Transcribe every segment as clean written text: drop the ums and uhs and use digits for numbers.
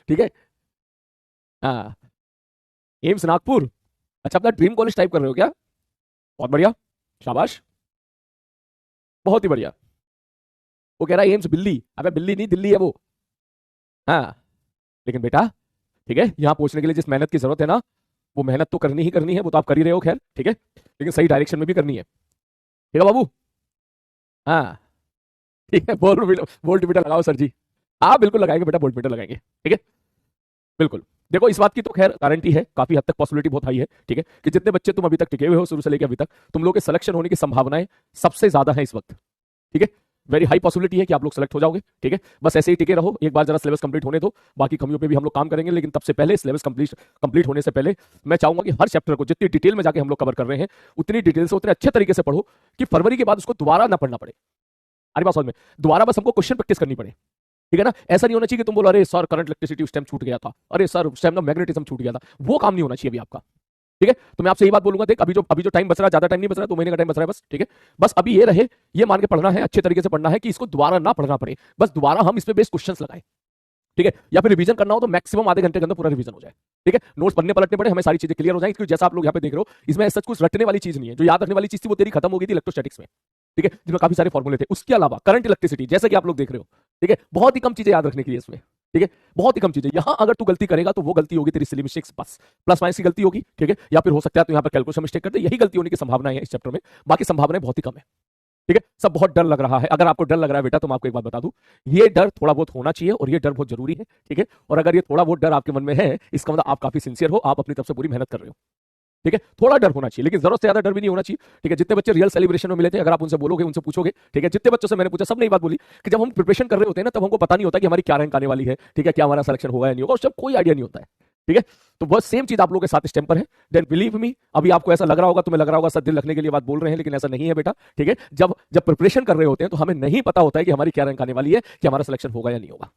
ठीक है। हाँ, एम्स नागपुर। अच्छा, अपना ड्रीम कॉलेज टाइप कर रहे हो क्या? बहुत बढ़िया, शाबाश, बहुत ही बढ़िया। वो कह रहा है एम्स बिल्ली, अबे बिल्ली नहीं, दिल्ली है वो। हाँ, लेकिन बेटा ठीक है, यहाँ पहुंचने के लिए जिस मेहनत की जरूरत है ना, वो मेहनत तो करनी ही करनी है, वो तो आप कर ही रहे हो, खैर ठीक है, लेकिन सही डायरेक्शन में भी करनी है, ठीक है बाबू। हाँ, ठीक है, बोल्ट मीटर लगाओ सर जी। हाँ बिल्कुल लगाएंगे बेटा, बोल्ट मीटर लगाएंगे, ठीक है, बिल्कुल। देखो इस बात की तो खैर गारंटी है, काफी हद तक पॉसिबिलिटी बहुत हाई है, ठीक है, कि जितने बच्चे तुम अभी तक टिके हुए हो शुरू से लेकर अभी तक, तुम लोग के सिलेक्शन होने की संभावनाएं सबसे ज्यादा है इस वक्त, ठीक है। वेरी हाई पॉसिबिलिटी है कि आप लोग सेलेक्ट हो जाओगे, ठीक है। बस ऐसे ही टिके रहो, एक बार जरा सिलेबस कंप्लीट होने दो, बाकी कमियों पे भी हम लोग काम करेंगे, लेकिन तब से पहले सिलेबस कंप्लीट होने से पहले मैं चाहूंगा कि हर चैप्टर को जितनी डिटेल में जाके हम लोग कवर कर रहे हैं, उतनी डिटेल से उतने अच्छे तरीके से पढ़ो कि फरवरी के बाद उसको दोबारा ना पढ़ना पड़े। हमारी बात समझ में, दोबारा बस हमको क्वेश्चन प्रैक्टिस करनी पड़े, ठीक है ना। ऐसा नहीं होना चाहिए कि तुम बोलो अरे सर करंट इलेक्ट्रिसिटी उस टाइम छूट गया था, अरे सर उस टाइम ना मैग्नेटिज्म छूट गया था, वो काम नहीं होना चाहिए अभी आपका, ठीक है। तो मैं आपसे यही बात बोलूंगा, देख अभी जो टाइम बच रहा है, ज्यादा टाइम नहीं बच रहा है, 2 महीने का टाइम बच रहा है बस, ठीक है। बस अभी ये रहे, ये मान के पढ़ना है, अच्छे तरीके से पढ़ना है कि इसको दोबारा ना पढ़ना पड़े, बस दोबारा हम इस पे बेस्ड क्वेश्चंस लगाएं, ठीक है। या फिर रिवीजन करना हो तो मैक्सिमम आधे घंटे के अंदर पूरा रिवीजन हो जाए, ठीक है। नोट्स पढ़ने पलटने पड़े, हमें सारी चीजें क्लियर हो जाए, क्योंकि जैसा आप लोग यहाँ पे देख रहे हो, इसमें सच कुछ रटने वाली चीज नहीं है, जो याद रखने वाली चीज थी वो तेरी खत्म हो गई थी इलेक्ट्रोस्टैटिक्स में, ठीक है, जिसमें काफी सारे फॉर्मूले थे। उसके अलावा करंट इलेक्ट्रिसिटी जैसे कि आप लोग देख रहे हो, ठीक है, बहुत ही कम चीजें याद रखने के लिए इसमें, ठीक है, बहुत ही कम चीजें। यहां अगर तू गलती करेगा तो वो गलती होगी तेरी सिली मिस्टेक्स, बस प्लस माइनस की गलती होगी, ठीक है, या फिर हो सकता है तो यहाँ पर कैलकुलेशन मिस्टेक करते, यही गलती होने की संभावना है इस चैप्टर में, बाकी संभावनाएं बहुत ही कम है, ठीक है। सब बहुत डर लग रहा है, अगर आपको डर लग रहा है बेटा तो मैं आपको एक बात बता दूं, ये डर थोड़ा बहुत होना चाहिए और ये डर बहुत जरूरी है, ठीक है। और अगर ये थोड़ा बहुत डर आपके मन में है, इसका मतलब आप काफी सिंसियर हो, आप अपनी तरफ से पूरी मेहनत कर रहे हो, ठीक है। थोड़ा डर होना चाहिए, लेकिन जरूरत से ज्यादा डर भी नहीं होना चाहिए, ठीक है। जितने बच्चे रियल सेलिब्रेशन में मिले थे, अगर आप उनसे बोलोगे, उनसे पूछोगे, ठीक है, जितने बच्चों से मैंने पूछा, सब ने एक बात बोली कि जब हम प्रिपरेशन कर रहे होते हैं ना, तब हमको पता नहीं होता कि हमारी क्या रैंक आने वाली है, ठीक है, क्या हमारा सिलेक्शन होगा या नहीं होगा, उस कोई आइडिया नहीं होता है, ठीक है। तो बस सेम चीज आप लोगों के साथ इस टाइम पर है। देन बिलीव मी, अभी आपको ऐसा लग रहा होगा, तुम्हें लग रहा होगा सर दिल रखने के लिए बात बोल रहे हैं, लेकिन ऐसा नहीं है बेटा, ठीक है। जब जब प्रिपरेशन कर रहे होते हैं तो हमें नहीं पता होता है कि हमारी क्या रैंक आने वाली है, कि हमारा सिलेक्शन होगा या नहीं होगा,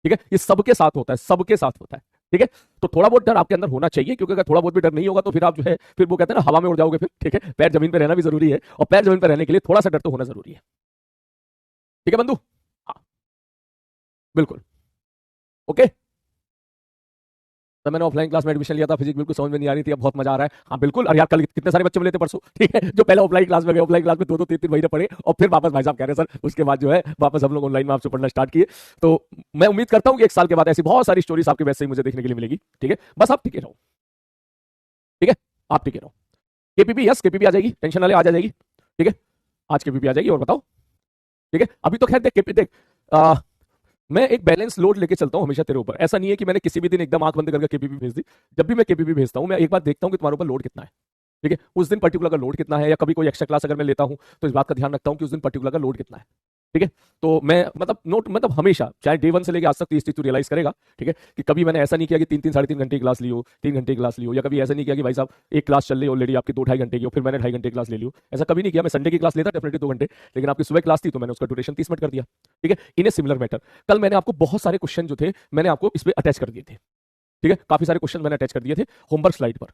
ठीक है। ये सबके साथ होता है, सबके साथ होता है, ठीक है। तो थोड़ा बहुत डर आपके अंदर होना चाहिए, क्योंकि अगर थोड़ा बहुत भी डर नहीं होगा तो फिर आप जो है, फिर वो कहते हैं ना हवा में उड़ जाओगे फिर, ठीक है। पैर जमीन पर रहना भी जरूरी है, और पैर जमीन पर रहने के लिए थोड़ा सा डर तो होना जरूरी है, ठीक है बंधु। हाँ बिल्कुल, ओके। तो मैंने ऑफलाइन क्लास में एडमिशन लिया था, फिजिक्स बिल्कुल समझ में नहीं आ रही थी, अब बहुत मजा आ रहा है। हाँ बिल्कुल, और यार कल कितने सारे बच्चे मिले थे परसों, ठीक है, जो पहले ऑफलाइन क्लास में गए, ऑफलाइन क्लास में 2-2 3-3 महीने पढ़े, और फिर वापस भाई साहब कह रहे हैं सर उसके बाद जो है वापस हम लोग ऑनलाइन में आपसे पढ़ना स्टार्ट किए। तो मैं उम्मीद करता हूँ कि 1 साल के बाद ऐसी बहुत सारी स्टोरीज आपके वैसे ही मुझे देखने के लिए मिलेगी, ठीक है। बस आप टिके रहो, ठीक है, आप टिके रहो। केपीपी, यस केपीपी आ जाएगी, टेंशन ना ले, आ जाएगी, ठीक है, आज केपीपी आ जाएगी। और बताओ, ठीक है, अभी तो खैर देख केपी देख, आ, मैं एक बैलेंस लोड लेके चलता हूं हमेशा तेरे ऊपर, ऐसा नहीं है कि मैंने किसी भी दिन एकदम आंख बंद करके केपीपी भेज दी। जब भी मैं केपीपी भेजता हूं, मैं एक बार देखता हूं कि तुम्हारे ऊपर लोड कितना है, ठीक है, उस दिन पर्टिकुलर का लोड कितना है, या कभी कोई एक्स्ट्रा क्लास अगर मैं लेता हूं तो इस बात का ध्यान रखता हूं कि उस दिन पर्टिकुलर का लोड कितना है, ठीक है। तो मैं मतलब नोट मतलब हमेशा, चाहे डे 1 से लेकर आज तक, इस चीज तू रियलाइज करेगा, ठीक है, कि कभी मैंने ऐसा नहीं किया कि 3-3 साढ़े 3 घंटे की क्लास ली हो, 3 घंटे की क्लास ली हो, या कभी ऐसा नहीं किया कि भाई साहब एक क्लास चल रही ऑलरेडी आपकी 2-2.5 घंटे की हो, फिर मैंने 2.5 घंटे की क्लास ले ली हो, ऐसा कभी नहीं किया। मैं संडे की क्लास लेता डेफिनेटली 2 घंटे, लेकिन आपकी सुबह क्लास थी तो मैंने उसका ड्यूरेशन 30 मिनट कर दिया, ठीक है। इन ए सिमिलर मैटर, कल मैंने आपको बहुत सारे क्वेश्चन जो थे मैंने आपको इस पर अटैच कर दिए थे, ठीक है, काफी सारे क्वेश्चन मैंने अटैच कर दिए थे होमवर्क स्लाइड पर,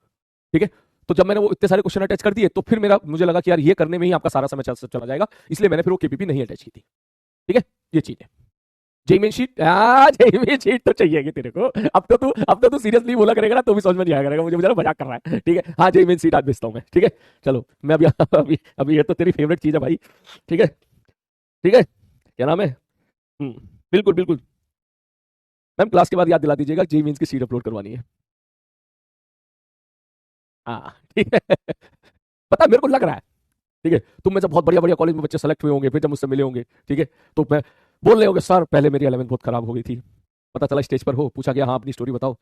ठीक है। तो जब मैंने वो इतने सारे क्वेश्चन अटैच कर दिए तो फिर मुझे लगा कि यार ये करने में ही आपका सारा समय चला जाएगा, इसलिए मैंने फिर वो केपीपी नहीं अटैच की थी, ठीक है। ये चीज है। जेईमेन शीट, जेईमेन शीट तो चाहिए तेरे को। अब तो तू सीरियसली बोला करेगा ना तो भी समझ में नहीं आया करेगा, मुझे जरा मजाक कर रहा है, ठीक है। हाँ जेईमेन शीट आज भेजता हूँ मैं, ठीक है। चलो मैं अभी अभी अभी ये तो तेरी फेवरेट चीज है भाई, ठीक है, ठीक है, क्या नाम है, बिल्कुल बिल्कुल। मैम क्लास के बाद याद दिला दीजिएगा, जेईमेन की शीट अपलोड करवानी है। हाँ ठीक है, पता है, मेरे को लग रहा है, ठीक है, तुम में से बहुत बढ़िया बढ़िया कॉलेज में बच्चे सेलेक्ट हुए होंगे, फिर जब मुझसे मिले होंगे, ठीक है, तो मैं बोल रहे होंगे सर पहले मेरी 11वीं बहुत खराब हो गई थी, पता चला स्टेज पर हो, पूछा गया हाँ अपनी स्टोरी बताओ,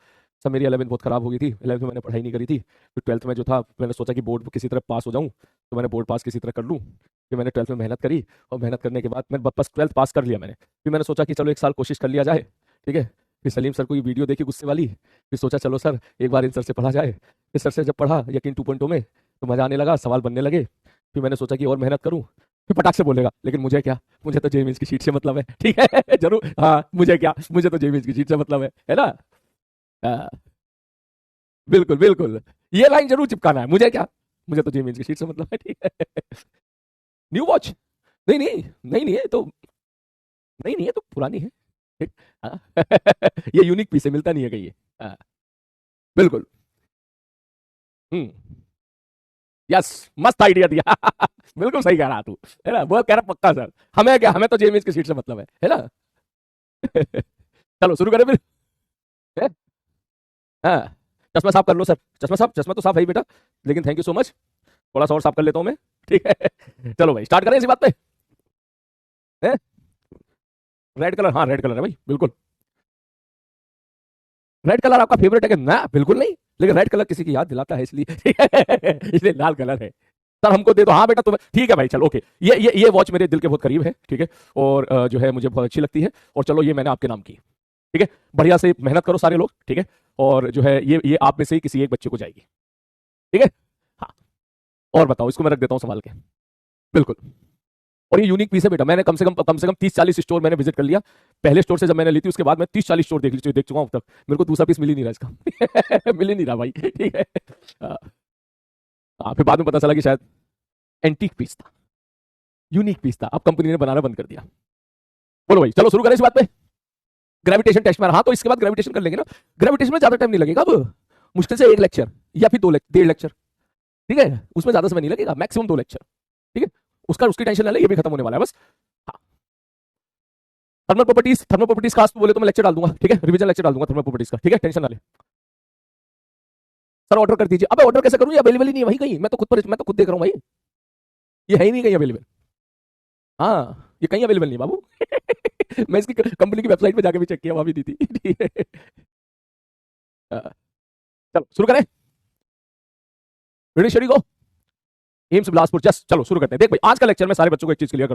सर मेरी 11वीं बहुत खराब हो गई थी, 11वीं में मैंने पढ़ाई नहीं करी थी, फिर 12th में जो था मैंने सोचा कि बोर्ड किसी तरह पास हो जाऊँ, तो मैंने बोर्ड पास किसी तरह कर लूँ, फिर मैंने 12th में मेहनत करी, और मेहनत करने के बाद मैं बस 12th पास कर लिया मैंने, फिर मैंने सोचा कि चलो 1 साल कोशिश कर लिया जाए, ठीक है। फिर सलीम सर को ये वीडियो देखी गुस्से वाली, फिर सोचा चलो सर एक बार इन सर से पढ़ा जाए, फिर सर से जब पढ़ा यकीन 2.0 में तो मजा आने लगा, सवाल बनने लगे, फिर मैंने सोचा कि और मेहनत करूं, फिर पटाख से बोलेगा लेकिन मुझे क्या, मुझे तो जेईमेंस की शीट से मतलब है, ठीक है जरूर, हाँ मुझे क्या, मुझे तो जेईमेंस की शीट से मतलब है ना। हाँ, बिल्कुल बिल्कुल, ये लाइन जरूर चिपकाना है, मुझे क्या, मुझे तो जेईमेंस की शीट से मतलब है, ठीक है। न्यू वॉच, नहीं नहीं नहीं नहीं है तो, नहीं नहीं है तो पुरानी है, हाँ। ये यूनिक पीस है, मिलता नहीं है कहीं ये। हाँ, बिल्कुल। हम्म। यस, मस्त आइडिया दिया। बिल्कुल सही कह रहा तू, है ना, वो कह रहा पक्का सर। हमें क्या, हमें तो जेएमएस की सीट से मतलब है ना। चलो शुरू करें फिर। है? हाँ, चश्मा साफ कर लो सर। चश्मा साफ, चश्मा तो साफ है ही बेटा, लेकिन थैंक यू सो मच। थोड़ा सा और साफ कर लेता हूँ मैं। ठीक है, चलो भाई स्टार्ट करें इसी बात पे। रेड कलर, हाँ रेड कलर है भाई, बिल्कुल। रेड कलर आपका फेवरेट है कि ना? बिल्कुल नहीं, लेकिन रेड कलर किसी की याद दिलाता है इसलिए। इसलिए लाल कलर है। सर हमको दे दो, हाँ बेटा तुम्हें, ठीक है भाई चलो ओके। ये वॉच मेरे दिल के बहुत करीब है, ठीक है। और जो है मुझे बहुत अच्छी लगती है। और चलो ये मैंने आपके नाम की, ठीक है। बढ़िया से मेहनत करो सारे लोग, ठीक है। और जो है ये आप में से ही किसी एक बच्चे को जाएगी, ठीक है। हाँ, और बताओ, इसको मैं रख देता हूँ संभाल के। बिल्कुल। और ये यूनिक पीस है बेटा, मैंने कम से कम 30-40 स्टोर मैंने विजिट कर लिया। पहले स्टोर से जब मैंने ली थी, उसके बाद मैं 30-40 स्टोर देख चुका हूँ अब तक। मेरे को दूसरा पीस मिल ही नहीं रहा इसका। मिल ही नहीं रहा भाई, ठीक है। हाँ, फिर बाद में पता चला कि शायद एंटीक पीस था, यूनिक पीस था। अब कंपनी ने बनाना बंद कर दिया। बोलो भाई, चलो शुरू करें इस बात पे। ग्रेविटेशन टेस्ट में, हाँ तो इसके बाद ग्रेविटेशन कर लेंगे ना। ग्रेविटेशन में ज्यादा टाइम नहीं लगेगा अब, मुश्किल से एक लेक्चर या फिर 1.5 लेक्चर, ठीक है। उसमें ज्यादा समय नहीं लगेगा, मैक्सिमम 2 लेक्चर, ठीक है। उसकी टेंशन ना ले, ये भी खत्म होने वाला है बस। हाँ, थर्मल प्रॉपर्टीज खास बोले तो मैं लेक्चर डाल दूंगा, ठीक है। रिवीजन लेक्चर डाल दूंगा थर्मल प्रॉपर्टीज का, ठीक है, टेंशन ना ले। सर ऑर्डर कर दीजिए। अबे ऑर्डर कैसे करूं, ये अवेलेबल ही नहीं है भाई कहीं। मैं तो खुद देख रहा हूं भाई, ये है ही नहीं कहीं अवेलेबल। हाँ, ये कहीं अवेलेबल नहीं बाबू। मैं इसकी कंपनी की वेबसाइट पे जाके भी चेक किया, वहां भी दी थी। ठीक है। हाँ, चलो शुरू करें। रेडी शेडी गो। एम्स बिलासपुर, जस्ट चलो शुरू करते हैं। देख भाई, आज का लेक्चर में सारे बच्चों को एक चीज क्लियर